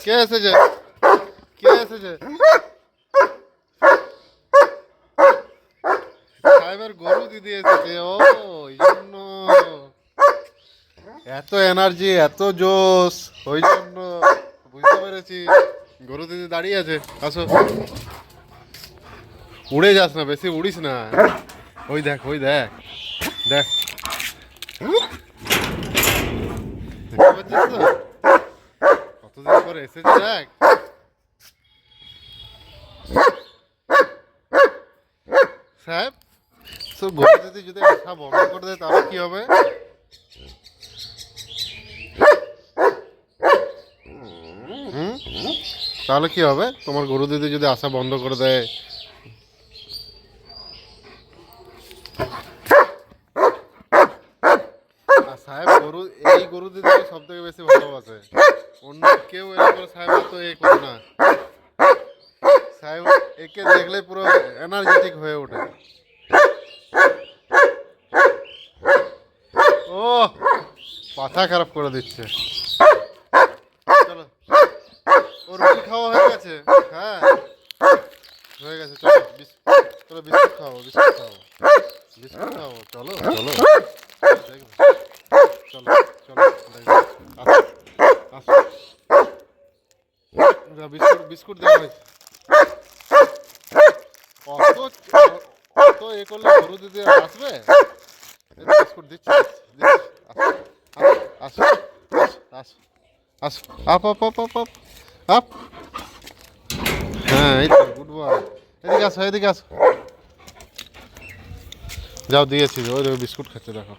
কে এসেছে? কে এসেছে? সাহেবের গরু দিদি এসেছে। ও ওই জন্য এত এনার্জি, এত জোশ, ওই জন্য বুঝতে পেরেছি। গরু দিদি দাঁড়িয়ে আছে, আসো। উড়ে যাস না, বেশি উড়িস না। ওই দেখ, ওই দেখ, দেখ, দেখতে পাচ্ছিস তো কতদিন পরে এসেছে, দেখ। সাহেব, তো গরু দিদি যদি আসা বন্ধ করে দেয় তাহলে কি হবে? তাহলে কি হবে? তোমার গরু দিদি যদি আসা বন্ধ করে দেয়? আর সাহেব এই গরু দিদিকে সব থেকে বেশি ভালোবাসে। অন্য কেউ এরকম সাহেব তো এ করে না। সাহেব একে দেখলে পুরো এনার্জেটিক হয়ে ওঠে। ও মাথা খারাপ করে দিচ্ছে। চলো, ও রুটি খাওয়া হয়ে গেছে। হ্যাঁ হয়ে গেছে, চলো চলো বিস্কুট খাও, বিস্কুট খাও, বিস্কুট খাও, চলো চলো দেখবে, চলো চলো দেখবে, আসো আসো, বিস্কুট বিস্কুট দেওয়া হয়েছে। অত অত এ করলে গরু দিদি আসবে? বিস্কুট দিচ্ছি, আসো আসো আসো, up up up up up up. হ্যাঁ এই তো গুড বয়। এদিকে আসো, এদিকে আসো। যাও, দিয়েছি, ওই দেখো বিস্কুট খাচ্ছে, দেখো।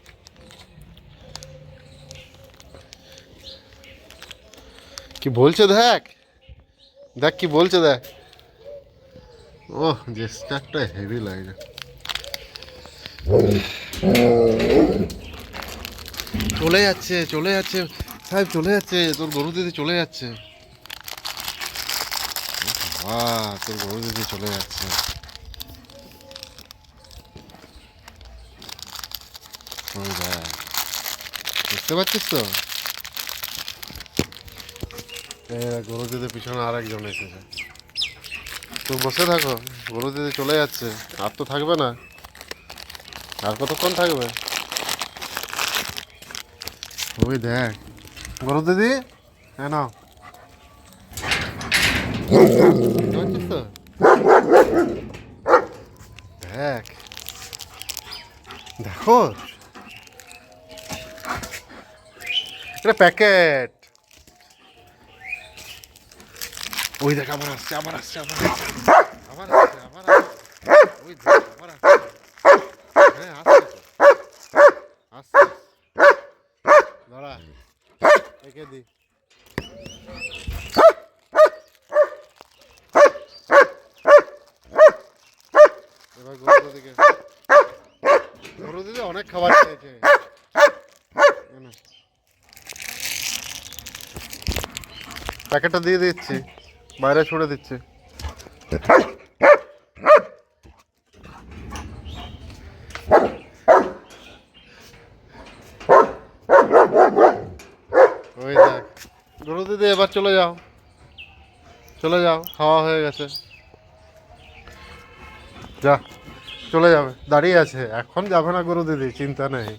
কি বলছে দেখ, দেখ কি বলছে দেখ। ওহ জেস্টারটা হেভি লাগছে। চলে যাচ্ছে, চলে যাচ্ছে সাহেব, চলে যাচ্ছে, তোর গরু দিদি চলে যাচ্ছে। বাহ, তোর গরু দিদি চলে যাচ্ছে। ওই দেখ, বুঝতে পারছিস তো? গরু দিদির পিছনে আর একজন এসেছে। তো বসে থাকো, গরু দিদি চলে যাচ্ছে, আর তো থাকবে না। আর কতক্ষণ থাকবে? ওই দেখ গরু দিদি, হ্যাঁ নাও, বুঝতে পারছিস তো? দেখ, দেখো এটা প্যাকেট। ওই দেখ, আবার আসছে, আবার আসছে, আবার আসছে, আবার আসছে, আবার আসছে। ওই দেখ, আবার আসছে। হ্যাঁ আসছে তো, আসছে। দাঁড়া, একে দি। এবার গরু দিদিকে, গরু দিদি অনেক খাবার খেয়েছে। প্যাকেটটা দিয়ে দিচ্ছি, বাইরে ছুড়ে দিচ্ছি। ওই দেখ গরু দিদি, এবার চলে যাও, চলে যাও, খাওয়া হয়ে গেছে, যা চলে যাবে। দাঁড়িয়ে আছে, এখন যাবে না গরু দিদি, চিন্তা নেই।